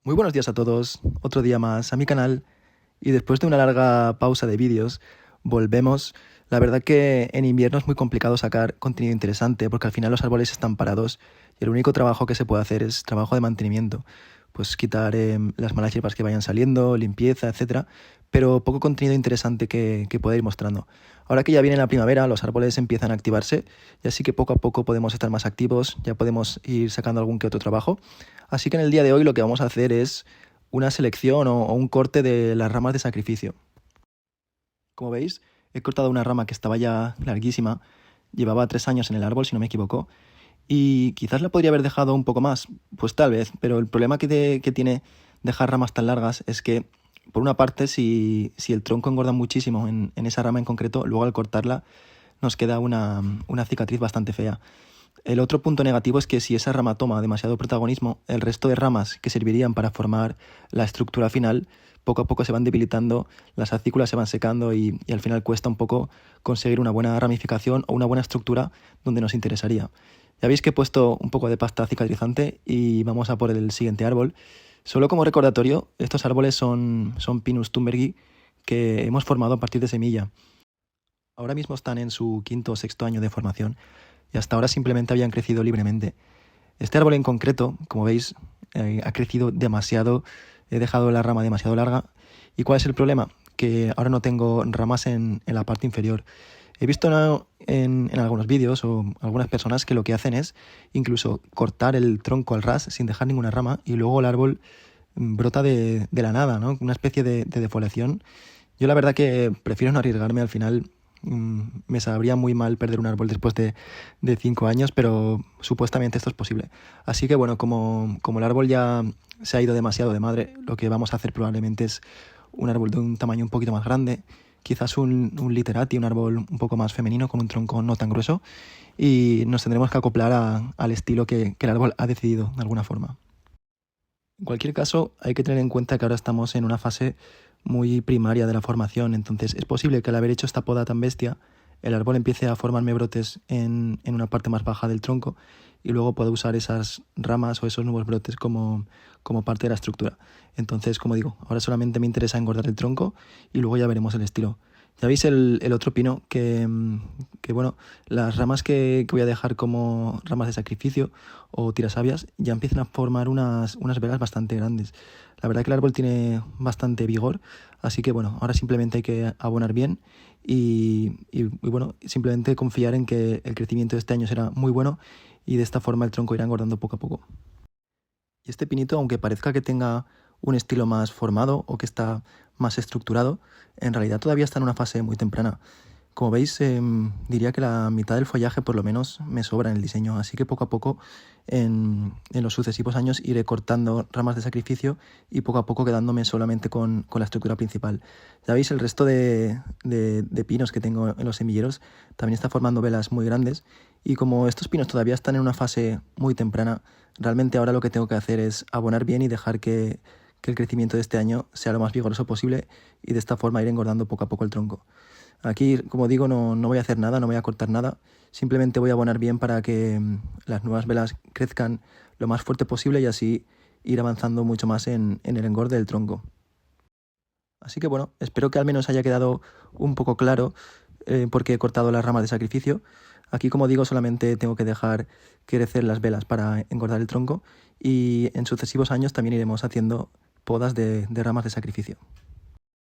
Muy buenos días a todos, otro día más a mi canal y después de una larga pausa de vídeos volvemos. La verdad que en invierno es muy complicado sacar contenido interesante porque al final los árboles están parados y el único trabajo que se puede hacer es trabajo de mantenimiento, pues quitar las malas hierbas que vayan saliendo, limpieza, etcétera, pero poco contenido interesante que pueda ir mostrando. Ahora que ya viene la primavera, los árboles empiezan a activarse y así que poco a poco podemos estar más activos, ya podemos ir sacando algún que otro trabajo. Así que en el día de hoy lo que vamos a hacer es una selección o un corte de las ramas de sacrificio. Como veis, he cortado una rama que estaba ya larguísima, llevaba 3 años en el árbol si no me equivoco, y quizás la podría haber dejado un poco más, pues tal vez, pero el problema que tiene dejar ramas tan largas es que, por una parte, si el tronco engorda muchísimo en esa rama en concreto, luego al cortarla nos queda una cicatriz bastante fea. El otro punto negativo es que si esa rama toma demasiado protagonismo, el resto de ramas que servirían para formar la estructura final, poco a poco se van debilitando, las acículas se van secando y al final cuesta un poco conseguir una buena ramificación o una buena estructura donde nos interesaría. Ya veis que he puesto un poco de pasta cicatrizante y vamos a por el siguiente árbol. Solo como recordatorio, estos árboles son Pinus thunbergi que hemos formado a partir de semilla. Ahora mismo están en su quinto o sexto año de formación y hasta ahora simplemente habían crecido libremente. Este árbol en concreto, como veis, ha crecido demasiado, he dejado la rama demasiado larga. ¿Y cuál es el problema? Que ahora no tengo ramas en la parte inferior. He visto en algunos vídeos o algunas personas que lo que hacen es incluso cortar el tronco al ras sin dejar ninguna rama y luego el árbol brota de la nada, ¿no? Una especie de defoliación. Yo la verdad que prefiero no arriesgarme. Al final me sabría muy mal perder un árbol después de 5 años, pero supuestamente esto es posible. Así que bueno, como el árbol ya se ha ido demasiado de madre, lo que vamos a hacer probablemente es un árbol de un tamaño un poquito más grande, quizás un literati, un árbol un poco más femenino con un tronco no tan grueso, y nos tendremos que acoplar al estilo que el árbol ha decidido de alguna forma. En cualquier caso, hay que tener en cuenta que ahora estamos en una fase muy primaria de la formación, entonces es posible que al haber hecho esta poda tan bestia, el árbol empiece a formarme brotes en una parte más baja del tronco y luego pueda usar esas ramas o esos nuevos brotes como parte de la estructura. Entonces, como digo, ahora solamente me interesa engordar el tronco y luego ya veremos el estilo. Ya veis el otro pino que, bueno, las ramas que voy a dejar como ramas de sacrificio o tirasabias ya empiezan a formar unas velas bastante grandes. La verdad que el árbol tiene bastante vigor, así que bueno, ahora simplemente hay que abonar bien y bueno, simplemente confiar en que el crecimiento de este año será muy bueno y de esta forma el tronco irá engordando poco a poco. Y este pinito, aunque parezca que tenga un estilo más formado o que está más estructurado, en realidad todavía está en una fase muy temprana. Como veis, diría que la mitad del follaje por lo menos me sobra en el diseño, así que poco a poco en los sucesivos años iré cortando ramas de sacrificio y poco a poco quedándome solamente con la estructura principal. Ya veis, el resto de pinos que tengo en los semilleros también está formando velas muy grandes y como estos pinos todavía están en una fase muy temprana, realmente ahora lo que tengo que hacer es abonar bien y dejar que el crecimiento de este año sea lo más vigoroso posible y de esta forma ir engordando poco a poco el tronco. Aquí, como digo, no voy a hacer nada, no voy a cortar nada, simplemente voy a abonar bien para que las nuevas velas crezcan lo más fuerte posible y así ir avanzando mucho más en el engorde del tronco. Así que bueno, espero que al menos haya quedado un poco claro por qué he cortado las ramas de sacrificio. Aquí, como digo, solamente tengo que dejar crecer las velas para engordar el tronco y en sucesivos años también iremos haciendo podas de ramas de sacrificio.